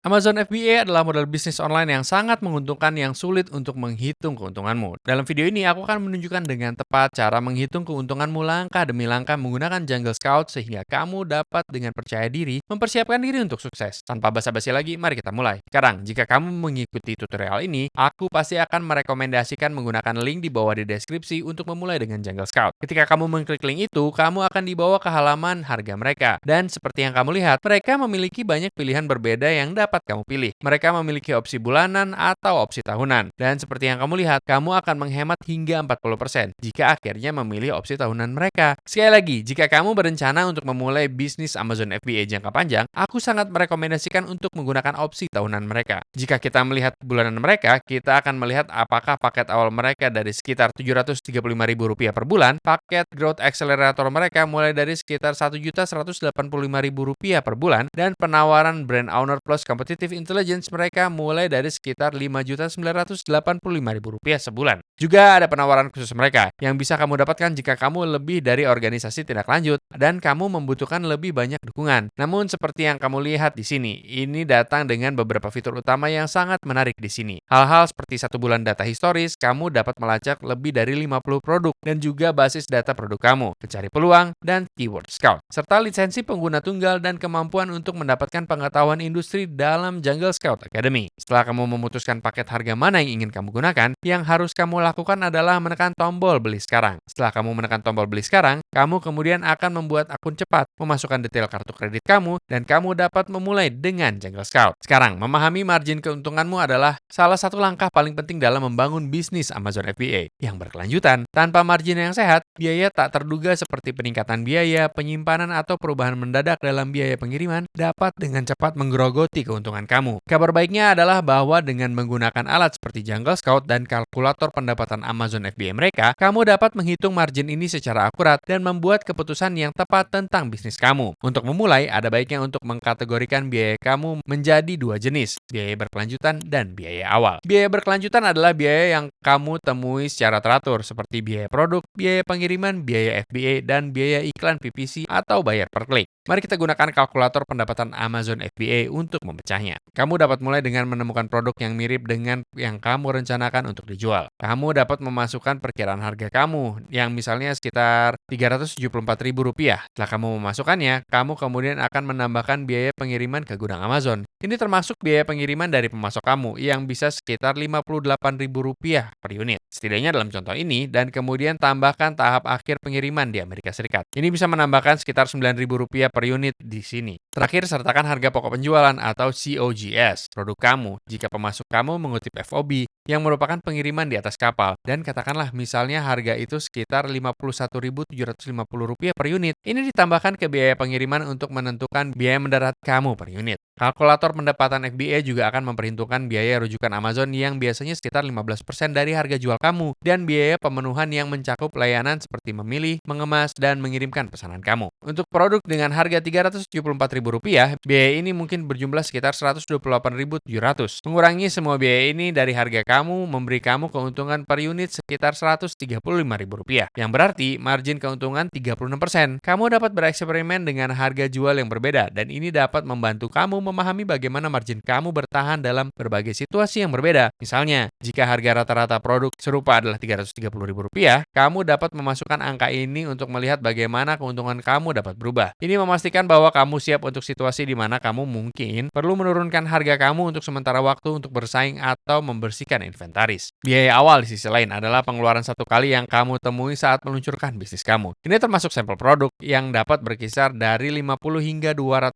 Amazon FBA adalah model bisnis online yang sangat menguntungkan yang sulit untuk menghitung keuntunganmu. Dalam video ini, aku akan menunjukkan dengan tepat cara menghitung keuntunganmu langkah demi langkah menggunakan Jungle Scout sehingga kamu dapat dengan percaya diri mempersiapkan diri untuk sukses. Tanpa basa-basi lagi, mari kita mulai. Sekarang, jika kamu mengikuti tutorial ini, aku pasti akan merekomendasikan menggunakan link di bawah di deskripsi untuk memulai dengan Jungle Scout. Ketika kamu mengklik link itu, kamu akan dibawa ke halaman harga mereka. Dan seperti yang kamu lihat, mereka memiliki banyak pilihan berbeda yang dapat kamu pilih. Mereka memiliki opsi bulanan atau opsi tahunan. Dan seperti yang kamu lihat, kamu akan menghemat hingga 40% jika akhirnya memilih opsi tahunan mereka. Sekali lagi, jika kamu berencana untuk memulai bisnis Amazon FBA jangka panjang, aku sangat merekomendasikan untuk menggunakan opsi tahunan mereka. Jika kita melihat bulanan mereka, kita akan melihat apakah paket awal mereka dari sekitar Rp735.000 per bulan, paket Growth Accelerator mereka mulai dari sekitar Rp1.185.000 per bulan, dan penawaran Brand Owner Plus Competitive Intelligence mereka mulai dari sekitar Rp5.985.000 sebulan. Juga ada penawaran khusus mereka yang bisa kamu dapatkan jika kamu lebih dari organisasi tindak lanjut dan kamu membutuhkan lebih banyak dukungan. Namun seperti yang kamu lihat di sini, ini datang dengan beberapa fitur utama yang sangat menarik di sini. Hal-hal seperti 1 bulan data historis, kamu dapat melacak lebih dari 50 produk dan juga basis data produk kamu, pencari peluang, dan keyword scout, serta lisensi pengguna tunggal dan kemampuan untuk mendapatkan pengetahuan industri dalam Jungle Scout Academy. Setelah kamu memutuskan paket harga mana yang ingin kamu gunakan, yang harus kamu lakukan adalah menekan tombol beli sekarang. Setelah kamu menekan tombol beli sekarang, kamu kemudian akan membuat akun cepat, memasukkan detail kartu kredit kamu, dan kamu dapat memulai dengan Jungle Scout. Sekarang, memahami margin keuntunganmu adalah salah satu langkah paling penting dalam membangun bisnis Amazon FBA yang berkelanjutan. Tanpa margin yang sehat, biaya tak terduga seperti peningkatan biaya, penyimpanan, atau perubahan mendadak dalam biaya pengiriman dapat dengan cepat menggerogoti keuntungan kamu. Kabar baiknya adalah bahwa dengan menggunakan alat seperti Jungle Scout dan kalkulator pendapatan Amazon FBA mereka, kamu dapat menghitung margin ini secara akurat dan membuat keputusan yang tepat tentang bisnis kamu. Untuk memulai, ada baiknya untuk mengkategorikan biaya kamu menjadi 2 jenis, biaya berkelanjutan dan biaya awal. Biaya berkelanjutan adalah biaya yang kamu temui secara teratur, seperti biaya produk, biaya pengiriman, biaya FBA, dan biaya iklan PPC atau bayar per klik. Mari kita gunakan kalkulator pendapatan Amazon FBA untuk memecahnya. Kamu dapat mulai dengan menemukan produk yang mirip dengan yang kamu rencanakan untuk dijual. Kamu dapat memasukkan perkiraan harga kamu, yang misalnya sekitar Rp374.000. Setelah kamu memasukkannya, kamu kemudian akan menambahkan biaya pengiriman ke gudang Amazon. Ini termasuk biaya pengiriman dari pemasok kamu, yang bisa sekitar Rp58.000 per unit. Setidaknya dalam contoh ini, dan kemudian tambahkan tahap akhir pengiriman di Amerika Serikat. Ini bisa menambahkan sekitar Rp9.000 per unit di sini. Terakhir, sertakan harga pokok penjualan atau COGS produk kamu jika pemasok kamu mengutip FOB yang merupakan pengiriman di atas kapal, dan katakanlah misalnya harga itu sekitar Rp51.750 per unit. Ini ditambahkan ke biaya pengiriman untuk menentukan biaya mendarat kamu per unit. Kalkulator pendapatan FBA juga akan memperhitungkan biaya rujukan Amazon yang biasanya sekitar 15% dari harga jual kamu, dan biaya pemenuhan yang mencakup layanan seperti memilih, mengemas, dan mengirimkan pesanan kamu. Untuk produk dengan harga Rp374.000, biaya ini mungkin berjumlah sekitar Rp128.700. Mengurangi semua biaya ini dari harga kamu memberi kamu keuntungan per unit sekitar Rp135.000, yang berarti margin keuntungan 36%. Kamu dapat bereksperimen dengan harga jual yang berbeda, dan ini dapat membantu kamu memahami bagaimana margin kamu bertahan dalam berbagai situasi yang berbeda. Misalnya, jika harga rata-rata produk serupa adalah Rp330.000, kamu dapat memasukkan angka ini untuk melihat bagaimana keuntungan kamu dapat berubah. Ini memastikan bahwa kamu siap untuk situasi di mana kamu mungkin perlu menurunkan harga kamu untuk sementara waktu untuk bersaing atau membersihkan inventaris. Biaya awal di sisi lain adalah pengeluaran satu kali yang kamu temui saat meluncurkan bisnis kamu. Ini termasuk sampel produk yang dapat berkisar dari $50 hingga $200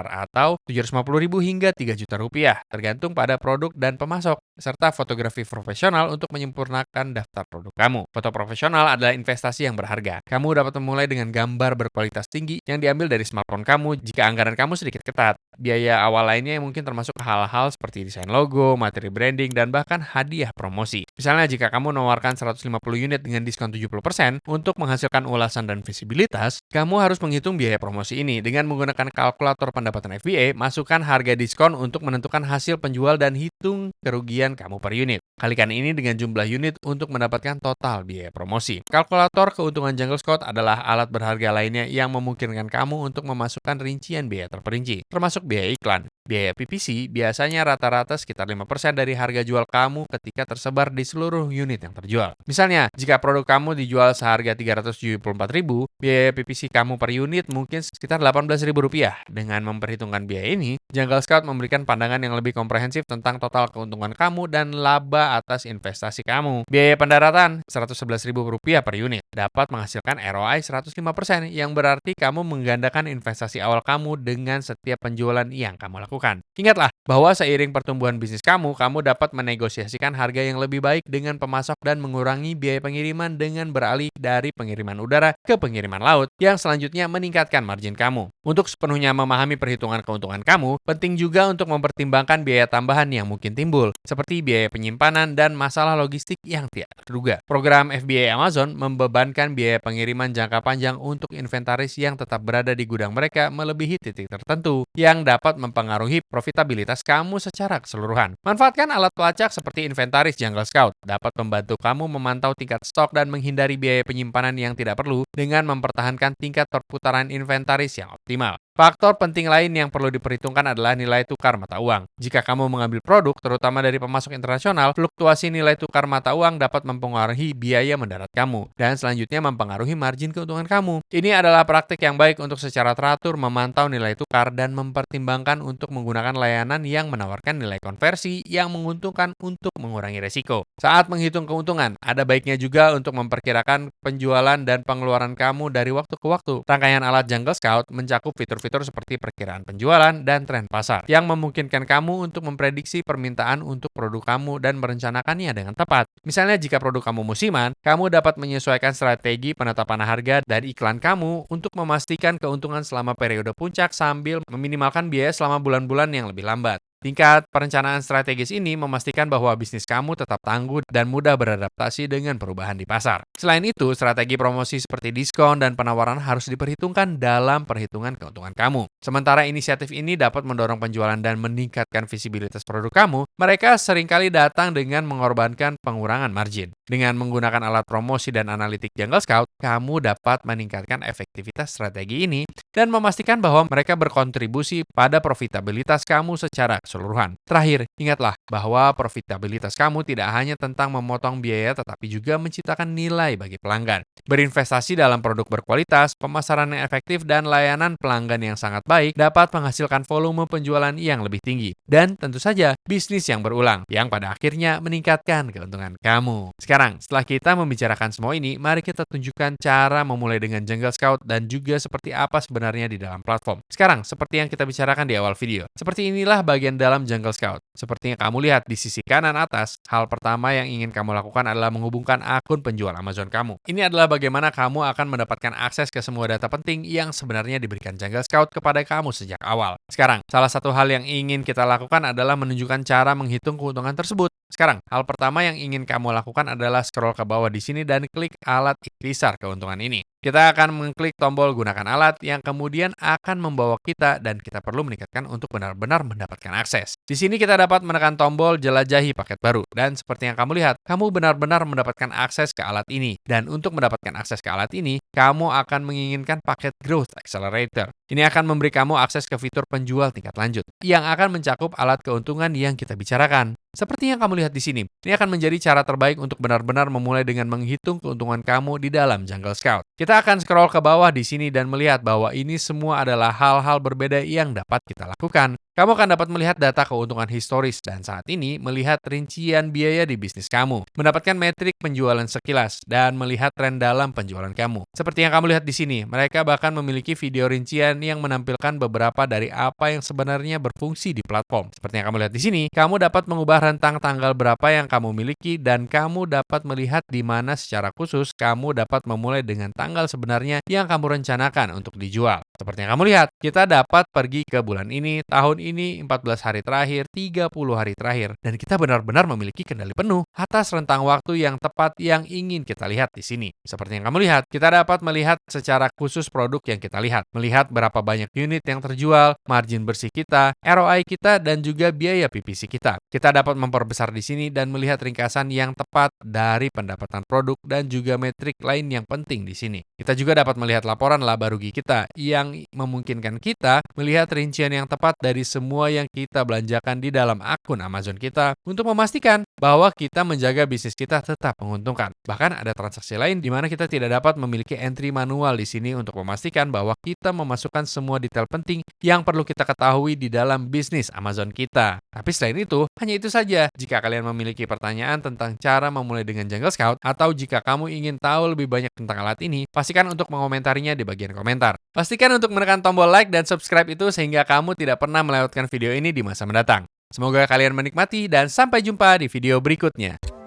atau Rp750.000 hingga Rp3 juta, tergantung pada produk dan pemasok, serta fotografi profesional untuk menyempurnakan daftar produk kamu. Foto profesional adalah investasi yang berharga. Kamu dapat memulai dengan gambar berkualitas tinggi yang diambil dari smartphone kamu jika anggaran kamu sedikit ketat. Biaya awal lainnya yang mungkin termasuk hal-hal seperti desain logo, materi branding, dan bahkan hadiah promosi. Misalnya jika kamu menawarkan 150 unit dengan diskon 70% untuk menghasilkan ulasan dan visibilitas, kamu harus menghitung biaya promosi ini dengan menggunakan kalkulator pendapatan FBA, masukkan harga diskon untuk menentukan hasil penjual dan hitung kerugian margin kamu per unit. Kalikan ini dengan jumlah unit untuk mendapatkan total biaya promosi. Kalkulator keuntungan Jungle Scout adalah alat berharga lainnya yang memungkinkan kamu untuk memasukkan rincian biaya terperinci, termasuk biaya iklan. Biaya PPC biasanya rata-rata sekitar 5% dari harga jual kamu ketika tersebar di seluruh unit yang terjual. Misalnya, jika produk kamu dijual seharga Rp374.000, biaya PPC kamu per unit mungkin sekitar Rp18.000. Dengan memperhitungkan biaya ini, Jungle Scout memberikan pandangan yang lebih komprehensif tentang total keuntungan kamu dan laba atas investasi kamu. Biaya pendaratan Rp111.000 per unit dapat menghasilkan ROI 105%, yang berarti kamu menggandakan investasi awal kamu dengan setiap penjualan yang kamu lakukan. Ingatlah bahwa seiring pertumbuhan bisnis kamu dapat menegosiasikan harga yang lebih baik dengan pemasok dan mengurangi biaya pengiriman dengan beralih dari pengiriman udara ke pengiriman laut, yang selanjutnya meningkatkan margin kamu. Untuk sepenuhnya memahami perhitungan keuntungan kamu, penting juga untuk mempertimbangkan biaya tambahan yang mungkin timbul, seperti biaya penyimpanan dan masalah logistik yang tidak terduga. Program FBA Amazon membebankan biaya pengiriman jangka panjang untuk inventaris yang tetap berada di gudang mereka melebihi titik tertentu, yang dapat mempengaruhi profitabilitas kamu secara keseluruhan. Manfaatkan alat pelacak seperti inventaris Jungle Scout dapat membantu kamu memantau tingkat stok dan menghindari biaya penyimpanan yang tidak perlu dengan mempertahankan tingkat perputaran inventaris yang optimal. Faktor penting lain yang perlu diperhitungkan adalah nilai tukar mata uang. Jika kamu mengambil produk, terutama dari pemasok internasional, fluktuasi nilai tukar mata uang dapat mempengaruhi biaya mendarat kamu, dan selanjutnya mempengaruhi margin keuntungan kamu. Ini adalah praktik yang baik untuk secara teratur memantau nilai tukar dan mempertimbangkan untuk menggunakan layanan yang menawarkan nilai konversi yang menguntungkan untuk mengurangi resiko. Saat menghitung keuntungan, ada baiknya juga untuk memperkirakan penjualan dan pengeluaran kamu dari waktu ke waktu. Rangkaian alat Jungle Scout mencakup fitur-fitur seperti perkiraan penjualan dan tren pasar, yang memungkinkan kamu untuk memprediksi permintaan untuk produk kamu dan merencanakannya dengan tepat. Misalnya, jika produk kamu musiman, kamu dapat menyesuaikan strategi penetapan harga dan iklan kamu untuk memastikan keuntungan selama periode puncak sambil meminimalkan biaya selama bulan-bulan yang lebih lambat. Tingkat perencanaan strategis ini memastikan bahwa bisnis kamu tetap tangguh dan mudah beradaptasi dengan perubahan di pasar. Selain itu, strategi promosi seperti diskon dan penawaran harus diperhitungkan dalam perhitungan keuntungan kamu. Sementara inisiatif ini dapat mendorong penjualan dan meningkatkan visibilitas produk kamu, mereka seringkali datang dengan mengorbankan pengurangan margin. Dengan menggunakan alat promosi dan analitik Jungle Scout, kamu dapat meningkatkan efektivitas strategi ini dan memastikan bahwa mereka berkontribusi pada profitabilitas kamu secara keseluruhan. Terakhir, ingatlah bahwa profitabilitas kamu tidak hanya tentang memotong biaya tetapi juga menciptakan nilai bagi pelanggan. Berinvestasi dalam produk berkualitas, pemasaran yang efektif, dan layanan pelanggan yang sangat baik dapat menghasilkan volume penjualan yang lebih tinggi. Dan tentu saja, bisnis yang berulang, yang pada akhirnya meningkatkan keuntungan kamu. Sekarang, setelah kita membicarakan semua ini, mari kita tunjukkan cara memulai dengan Jungle Scout dan juga seperti apa sebenarnya di dalam platform. Sekarang, seperti yang kita bicarakan di awal video, seperti inilah bagian dalam Jungle Scout. Seperti yang kamu lihat di sisi kanan atas, hal pertama yang ingin kamu lakukan adalah menghubungkan akun penjual Amazon kamu. Ini adalah bagaimana kamu akan mendapatkan akses ke semua data penting yang sebenarnya diberikan Jungle Scout kepada kamu sejak awal. Sekarang, salah satu hal yang ingin kita lakukan adalah menunjukkan cara menghitung keuntungan tersebut. Sekarang, hal pertama yang ingin kamu lakukan adalah scroll ke bawah di sini dan klik alat ikhtisar keuntungan ini. Kita akan mengklik tombol gunakan alat yang kemudian akan membawa kita dan kita perlu meningkatkan untuk benar-benar mendapatkan akses. Di sini kita dapat menekan tombol jelajahi paket baru dan seperti yang kamu lihat, kamu benar-benar mendapatkan akses ke alat ini. Dan untuk mendapatkan akses ke alat ini, kamu akan menginginkan paket Growth Accelerator. Ini akan memberi kamu akses ke fitur penjual tingkat lanjut yang akan mencakup alat keuntungan yang kita bicarakan. Seperti yang kamu lihat di sini, ini akan menjadi cara terbaik untuk benar-benar memulai dengan menghitung keuntungan kamu di dalam Jungle Scout. Kita akan scroll ke bawah di sini dan melihat bahwa ini semua adalah hal-hal berbeda yang dapat kita lakukan. Kamu akan dapat melihat data keuntungan historis dan saat ini melihat rincian biaya di bisnis kamu, mendapatkan metrik penjualan sekilas, dan melihat tren dalam penjualan kamu. Seperti yang kamu lihat di sini, mereka bahkan memiliki video rincian yang menampilkan beberapa dari apa yang sebenarnya berfungsi di platform. Seperti yang kamu lihat di sini, kamu dapat mengubah rentang tanggal berapa yang kamu miliki dan kamu dapat melihat di mana secara khusus kamu dapat memulai dengan tanggal sebenarnya yang kamu rencanakan untuk dijual. Seperti yang kamu lihat, kita dapat pergi ke bulan ini, tahun ini, 14 hari terakhir, 30 hari terakhir, dan kita benar-benar memiliki kendali penuh atas rentang waktu yang tepat yang ingin kita lihat di sini. Seperti yang kamu lihat, kita dapat melihat secara khusus produk yang kita lihat, melihat berapa banyak unit yang terjual, margin bersih kita, ROI kita, dan juga biaya PPC kita. Kita dapat memperbesar di sini dan melihat ringkasan yang tepat dari pendapatan produk dan juga metrik lain yang penting di sini. Kita juga dapat melihat laporan laba rugi kita yang memungkinkan kita melihat rincian yang tepat dari semua yang kita belanjakan di dalam akun Amazon kita untuk memastikan bahwa kita menjaga bisnis kita tetap menguntungkan. Bahkan ada transaksi lain di mana kita tidak dapat memiliki entry manual di sini untuk memastikan bahwa kita memasukkan semua detail penting yang perlu kita ketahui di dalam bisnis Amazon kita. Tapi selain itu, hanya itu saja. Jika kalian memiliki pertanyaan tentang cara memulai dengan Jungle Scout atau jika kamu ingin tahu lebih banyak tentang alat ini, pastikan untuk mengomentarinya di bagian komentar. Pastikan untuk menekan tombol like dan subscribe itu sehingga kamu tidak pernah melewatkan video ini di masa mendatang. Semoga kalian menikmati dan sampai jumpa di video berikutnya.